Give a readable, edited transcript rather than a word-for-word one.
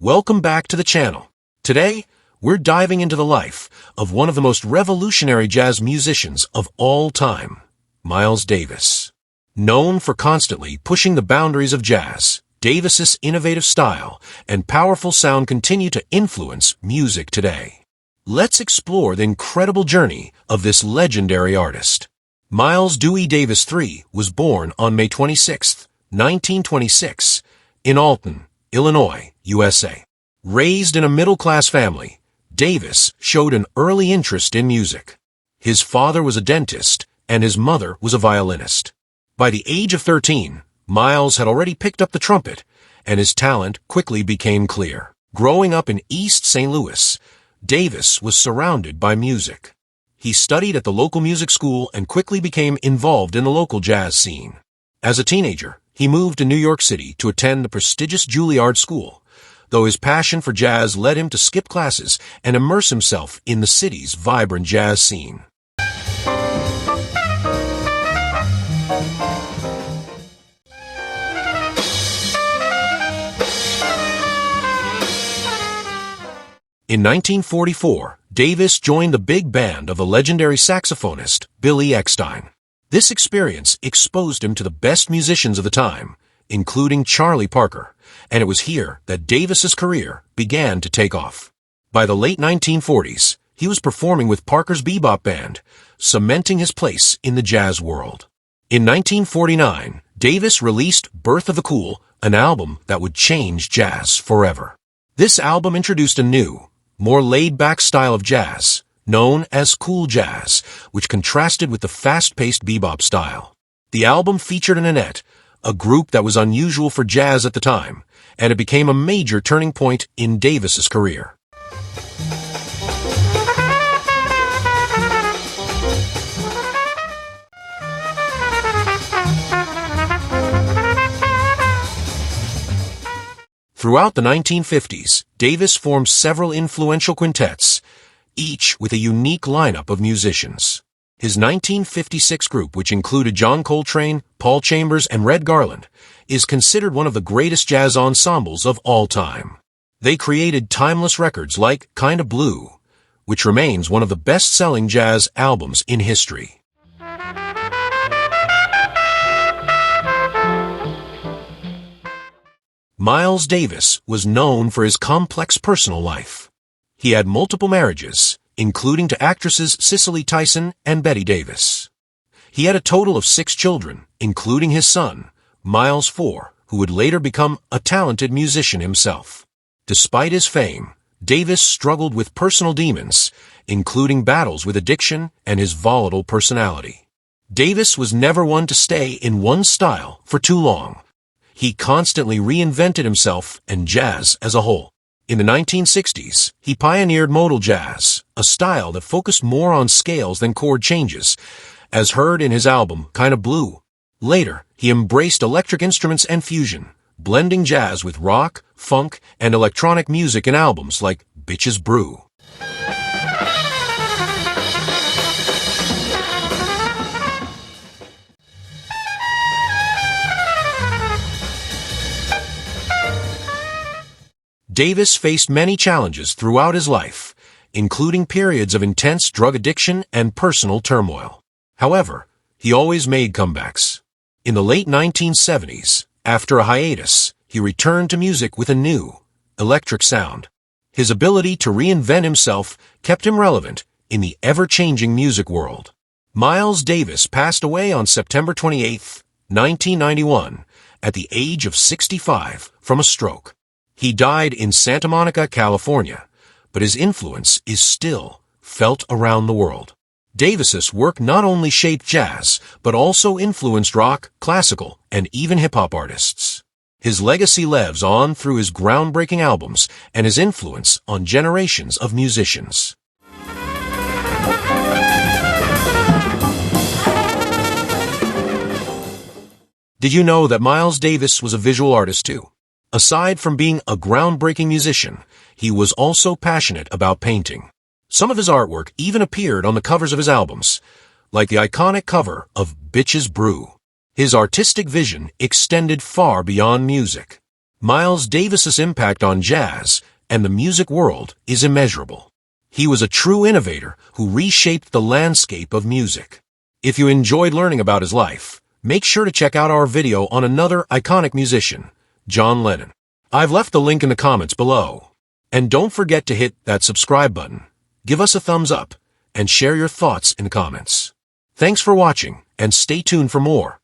Welcome back to the channel. Today, we're diving into the life of one of the most revolutionary jazz musicians of all time, Miles Davis. Known for constantly pushing the boundaries of jazz, Davis's innovative style and powerful sound continue to influence music today. Let's explore the incredible journey of this legendary artist. Miles Dewey Davis III was born on May 26, 1926, in Alton, Illinois, USA. Raised in a middle-class family, Davis showed an early interest in music. His father was a dentist, and his mother was a violinist. By the age of 13, Miles had already picked up the trumpet, and his talent quickly became clear. Growing up in East St. Louis, Davis was surrounded by music. He studied at the local music school and quickly became involved in the local jazz scene. As a teenager, he moved to New York City to attend the prestigious Juilliard School, though his passion for jazz led him to skip classes and immerse himself in the city's vibrant jazz scene. In 1944, Davis joined the big band of the legendary saxophonist Billy Eckstine. This experience exposed him to the best musicians of the time, including Charlie Parker, and it was here that Davis's career began to take off. By the late 1940s, he was performing with Parker's bebop band, cementing his place in the jazz world. In 1949, Davis released Birth of the Cool, an album that would change jazz forever. This album introduced a new, more laid-back style of jazz, known as cool jazz, which contrasted with the fast-paced bebop style. The album featured an Annette, a group that was unusual for jazz at the time, and it became a major turning point in Davis's career. Throughout the 1950s, Davis formed several influential quintets, each with a unique lineup of musicians. His 1956 group, which included John Coltrane, Paul Chambers, and Red Garland, is considered one of the greatest jazz ensembles of all time. They created timeless records like Kinda Blue, which remains one of the best-selling jazz albums in history. Miles Davis was known for his complex personal life. He had multiple marriages, including to actresses Cicely Tyson and Bette Davis. He had a total of 6 children, including his son, Miles IV, who would later become a talented musician himself. Despite his fame, Davis struggled with personal demons, including battles with addiction and his volatile personality. Davis was never one to stay in one style for too long. He constantly reinvented himself and jazz as a whole. In the 1960s, he pioneered modal jazz, a style that focused more on scales than chord changes, as heard in his album Kinda Blue. Later, he embraced electric instruments and fusion, blending jazz with rock, funk, and electronic music in albums like Bitches Brew. Davis faced many challenges throughout his life, including periods of intense drug addiction and personal turmoil. However, he always made comebacks. In the late 1970s, after a hiatus, he returned to music with a new, electric sound. His ability to reinvent himself kept him relevant in the ever-changing music world. Miles Davis passed away on September 28, 1991, at the age of 65 from a stroke. He died in Santa Monica, California, but his influence is still felt around the world. Davis's work not only shaped jazz, but also influenced rock, classical, and even hip-hop artists. His legacy lives on through his groundbreaking albums and his influence on generations of musicians. Did you know that Miles Davis was a visual artist too? Aside from being a groundbreaking musician, he was also passionate about painting. Some of his artwork even appeared on the covers of his albums, like the iconic cover of Bitches Brew. His artistic vision extended far beyond music. Miles Davis's impact on jazz and the music world is immeasurable. He was a true innovator who reshaped the landscape of music. If you enjoyed learning about his life, make sure to check out our video on another iconic musician, John Lennon. I've left the link in the comments below. And don't forget to hit that subscribe button, give us a thumbs up, and share your thoughts in the comments. Thanks for watching, and stay tuned for more.